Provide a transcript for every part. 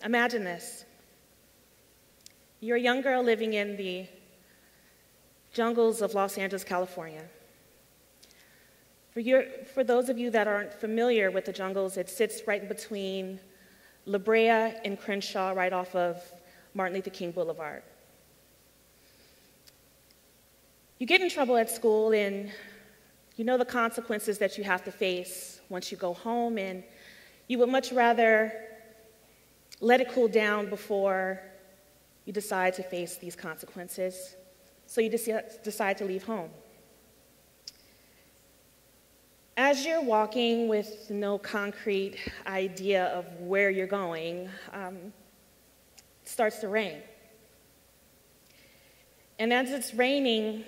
Imagine this. You're a young girl living in the jungles of Los Angeles, California. For those of you that aren't familiar with the jungles, it sits right in between La Brea and Crenshaw, right off of Martin Luther King Boulevard. You get in trouble at school, and you know the consequences that you have to face once you go home, and you would much rather let it cool down before you decide to face these consequences. So you decide to leave home. As you're walking with no concrete idea of where you're going, it starts to rain. And as it's raining,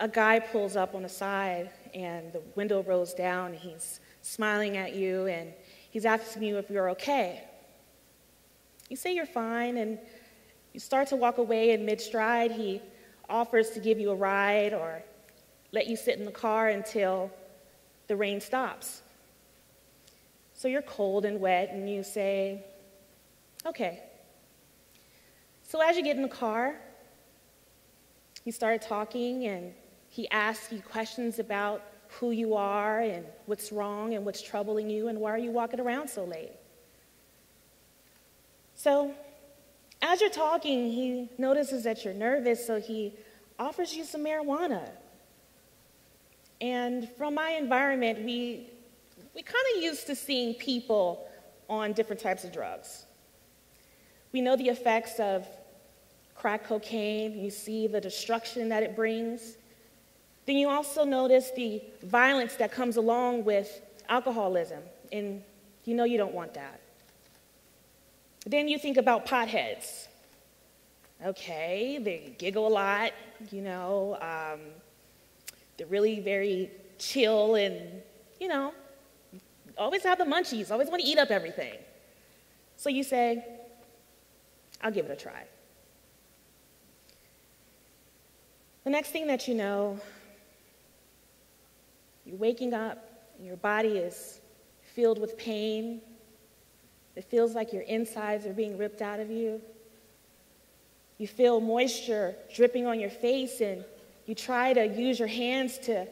a guy pulls up on the side, and the window rolls down, and he's smiling at you, and he's asking you if you're okay. You say you're fine, and you start to walk away in mid-stride. He offers to give you a ride or let you sit in the car until the rain stops. So you're cold and wet, and you say, okay. So as you get in the car, you start talking, and he asks you questions about who you are and what's wrong and what's troubling you and why are you walking around so late. So as you're talking, he notices that you're nervous, so he offers you some marijuana. And from my environment, we kind of used to seeing people on different types of drugs. We know the effects of crack cocaine. You see the destruction that it brings. Then you also notice the violence that comes along with alcoholism, and you know you don't want that. Then you think about potheads. Okay, they giggle a lot, you know, they're really very chill and, you know, always have the munchies, always want to eat up everything. So you say, I'll give it a try. The next thing that you know, you're waking up, and your body is filled with pain. It feels like your insides are being ripped out of you. You feel moisture dripping on your face, and you try to use your hands to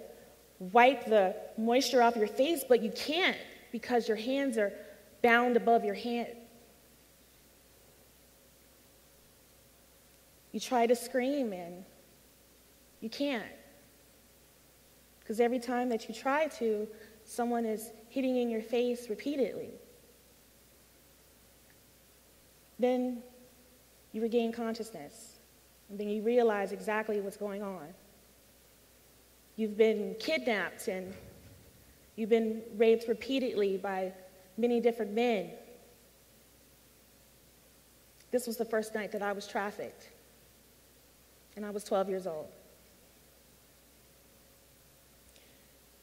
wipe the moisture off your face, but you can't because your hands are bound above your head. You try to scream, and you can't. Because every time that you try to, someone is hitting in your face repeatedly. Then you regain consciousness, and then you realize exactly what's going on. You've been kidnapped, and you've been raped repeatedly by many different men. This was the first night that I was trafficked, and I was 12 years old.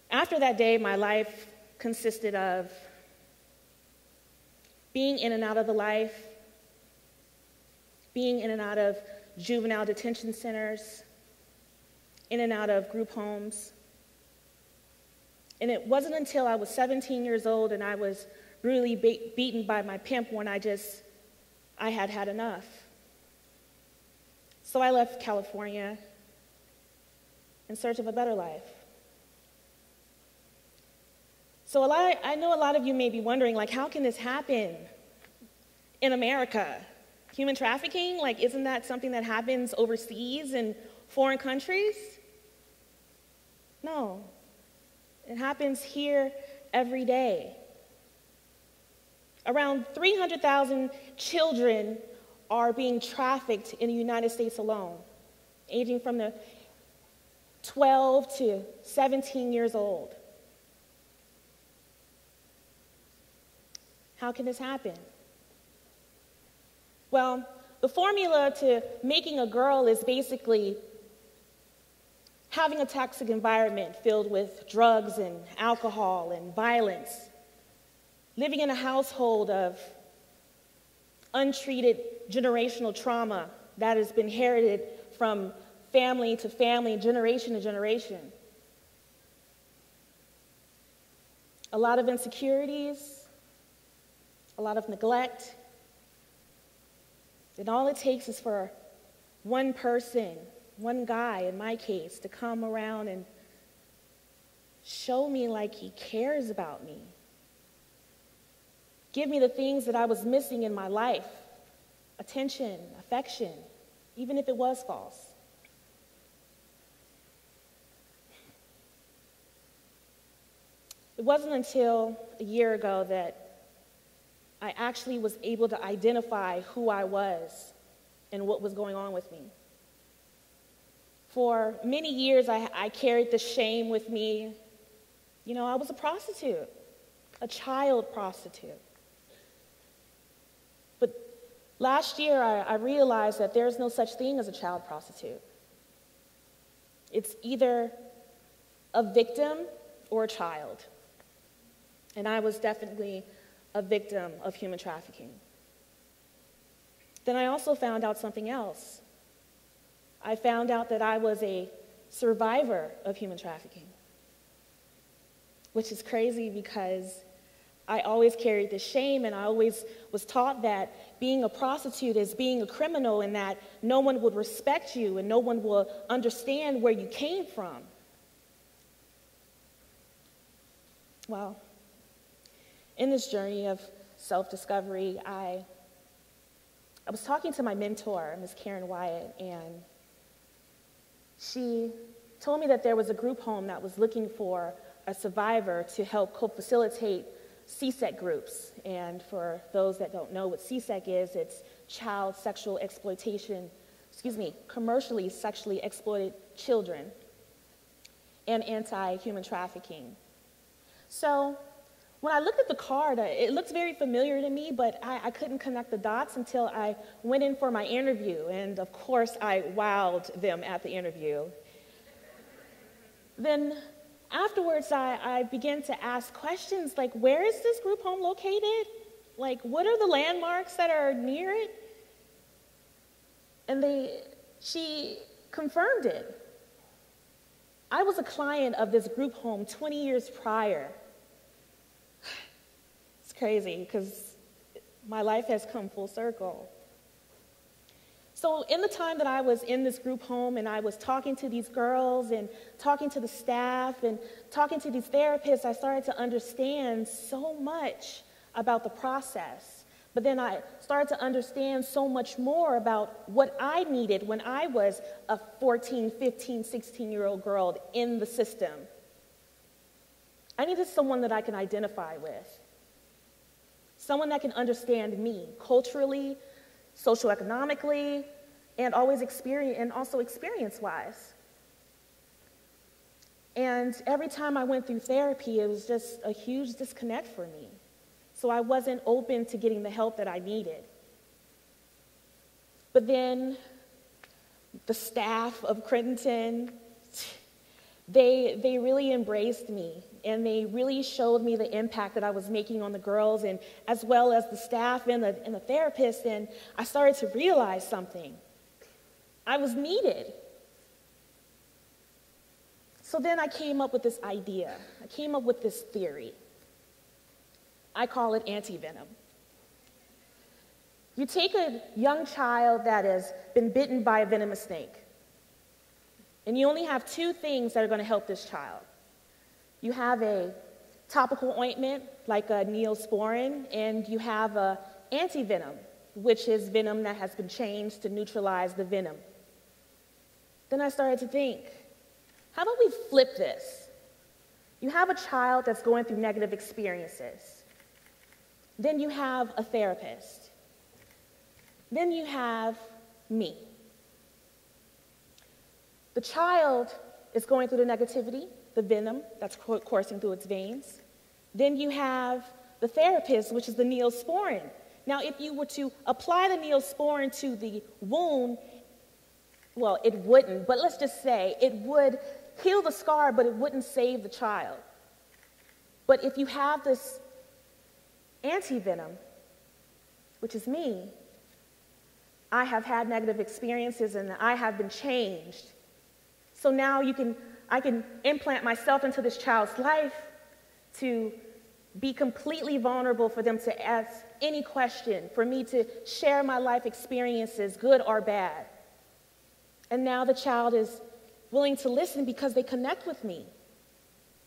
After that day, my life consisted of being in and out of the life, being in and out of juvenile detention centers, in and out of group homes. And it wasn't until I was 17 years old and I was brutally beaten by my pimp when I had had enough. So I left California in search of a better life. So I know a lot of you may be wondering, like, how can this happen in America? Human trafficking? Like, isn't that something that happens overseas in foreign countries? No. It happens here every day. Around 300,000 children are being trafficked in the United States alone, aging from the 12 to 17 years old. How can this happen? Well, the formula to making a girl is basically having a toxic environment filled with drugs and alcohol and violence, living in a household of untreated generational trauma that has been inherited from family to family, generation to generation. A lot of insecurities, a lot of neglect, then all it takes is for one person, one guy in my case, to come around and show me like he cares about me. Give me the things that I was missing in my life: attention, affection, even if it was false. It wasn't until a year ago that I actually was able to identify who I was and what was going on with me. For many years, I carried the shame with me. You know, I was a prostitute, a child prostitute. But last year, I realized that there's no such thing as a child prostitute. It's either a victim or a child. And I was definitely a victim of human trafficking. Then I also found out something else. I found out that I was a survivor of human trafficking, which is crazy because I always carried this shame, and I always was taught that being a prostitute is being a criminal and that no one would respect you and no one will understand where you came from. Well, in this journey of self-discovery, I was talking to my mentor, Ms. Karen Wyatt, and she told me that there was a group home that was looking for a survivor to help co-facilitate CSEC groups. And for those that don't know what CSEC is, it's child sexual exploitation, commercially sexually exploited children, and anti-human trafficking. So when I looked at the card, it looked very familiar to me, but I couldn't connect the dots until I went in for my interview. And of course, I wowed them at the interview. Then afterwards, I began to ask questions like, where is this group home located? Like, what are the landmarks that are near it? And she confirmed it. I was a client of this group home 20 years prior. It's crazy because my life has come full circle. So in the time that I was in this group home and I was talking to these girls and talking to the staff and talking to these therapists, I started to understand so much about the process. But then I started to understand so much more about what I needed when I was a 14, 15, 16-year-old girl in the system. I needed someone that I can identify with, someone that can understand me culturally, socioeconomically, and also experience-wise. And every time I went through therapy, it was just a huge disconnect for me. So I wasn't open to getting the help that I needed. But then the staff of Crittenton, they really embraced me, and they really showed me the impact that I was making on the girls, and as well as the staff and the therapists, and I started to realize something. I was needed. So then I came up with this idea. I came up with this theory. I call it anti-venom. You take a young child that has been bitten by a venomous snake, and you only have two things that are going to help this child. You have a topical ointment, like a Neosporin, and you have an anti-venom, which is venom that has been changed to neutralize the venom. Then I started to think, how about we flip this? You have a child that's going through negative experiences. Then you have a therapist. Then you have me. The child is going through the negativity, the venom that's coursing through its veins. Then you have the therapist, which is the Neosporin. Now, if you were to apply the Neosporin to the wound, well, it wouldn't, but let's just say it would heal the scar, but it wouldn't save the child. But if you have this anti-venom, which is me, I have had negative experiences and I have been changed. So now I can implant myself into this child's life to be completely vulnerable for them to ask any question, for me to share my life experiences, good or bad. And now the child is willing to listen because they connect with me.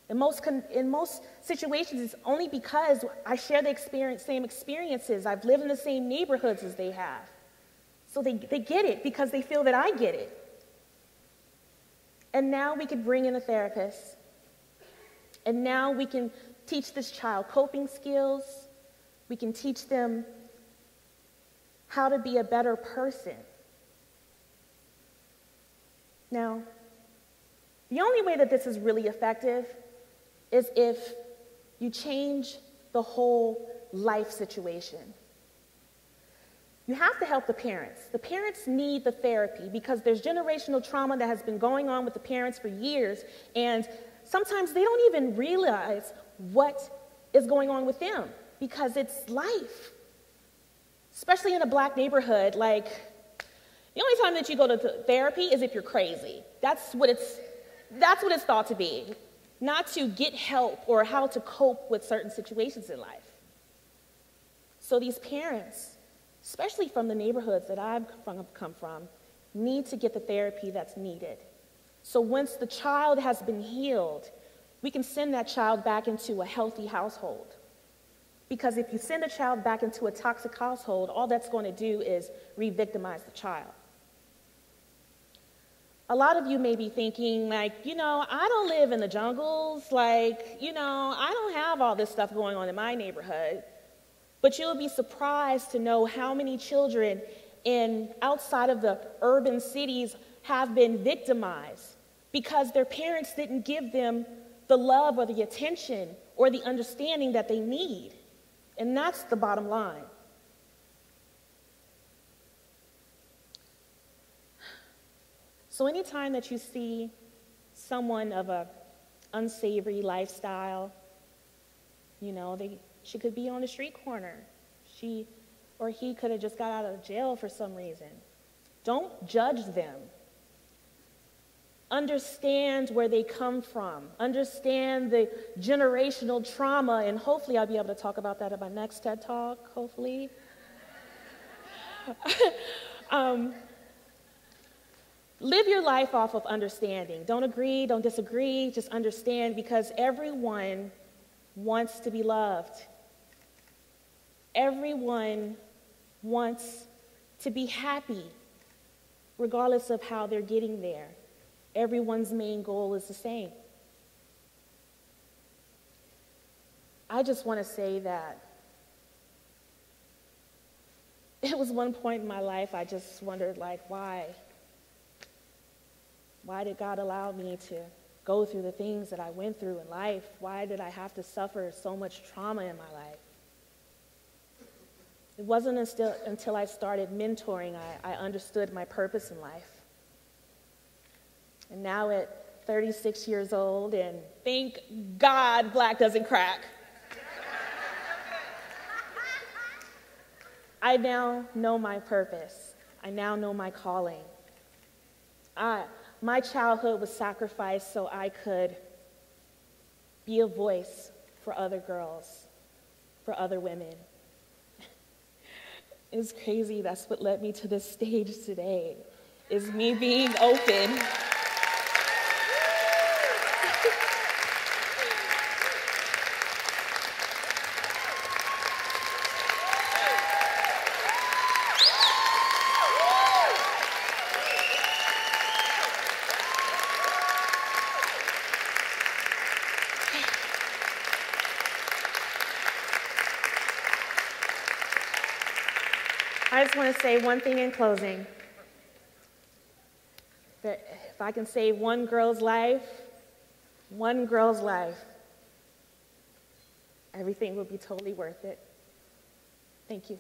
In most situations, it's only because I share the same experiences. I've lived in the same neighborhoods as they have. So they get it because they feel that I get it. And now we can bring in a therapist. And now we can teach this child coping skills. We can teach them how to be a better person. Now, the only way that this is really effective is if you change the whole life situation. You have to help the parents. The parents need the therapy because there's generational trauma that has been going on with the parents for years, and sometimes they don't even realize what is going on with them because it's life. Especially in a black neighborhood, like, the only time that you go to therapy is if you're crazy. That's what it's thought to be, not to get help or how to cope with certain situations in life. So these parents, especially from the neighborhoods that I've come from, need to get the therapy that's needed. So once the child has been healed, we can send that child back into a healthy household. Because if you send a child back into a toxic household, all that's going to do is re-victimize the child. A lot of you may be thinking, like, I don't live in the jungles, like, I don't have all this stuff going on in my neighborhood. But you'll be surprised to know how many children outside of the urban cities have been victimized because their parents didn't give them the love or the attention or the understanding that they need. And that's the bottom line. So anytime that you see someone of an unsavory lifestyle, she could be on the street corner. She or he could have just got out of jail for some reason. Don't judge them. Understand where they come from. Understand the generational trauma, and hopefully I'll be able to talk about that at my next TED Talk, hopefully. Live your life off of understanding. Don't agree, don't disagree, just understand, because everyone wants to be loved. Everyone wants to be happy, regardless of how they're getting there. Everyone's main goal is the same. I just want to say that it was one point in my life I just wondered, why? Why did God allow me to go through the things that I went through in life? Why did I have to suffer so much trauma in my life? It wasn't until I started mentoring I understood my purpose in life. And now at 36 years old, and thank God black doesn't crack, I now know my purpose. I now know my calling. My childhood was sacrificed so I could be a voice for other girls, for other women. It's crazy. That's what led me to this stage today, is me being open. I just want to say one thing in closing. That if I can save one girl's life, everything will be totally worth it. Thank you.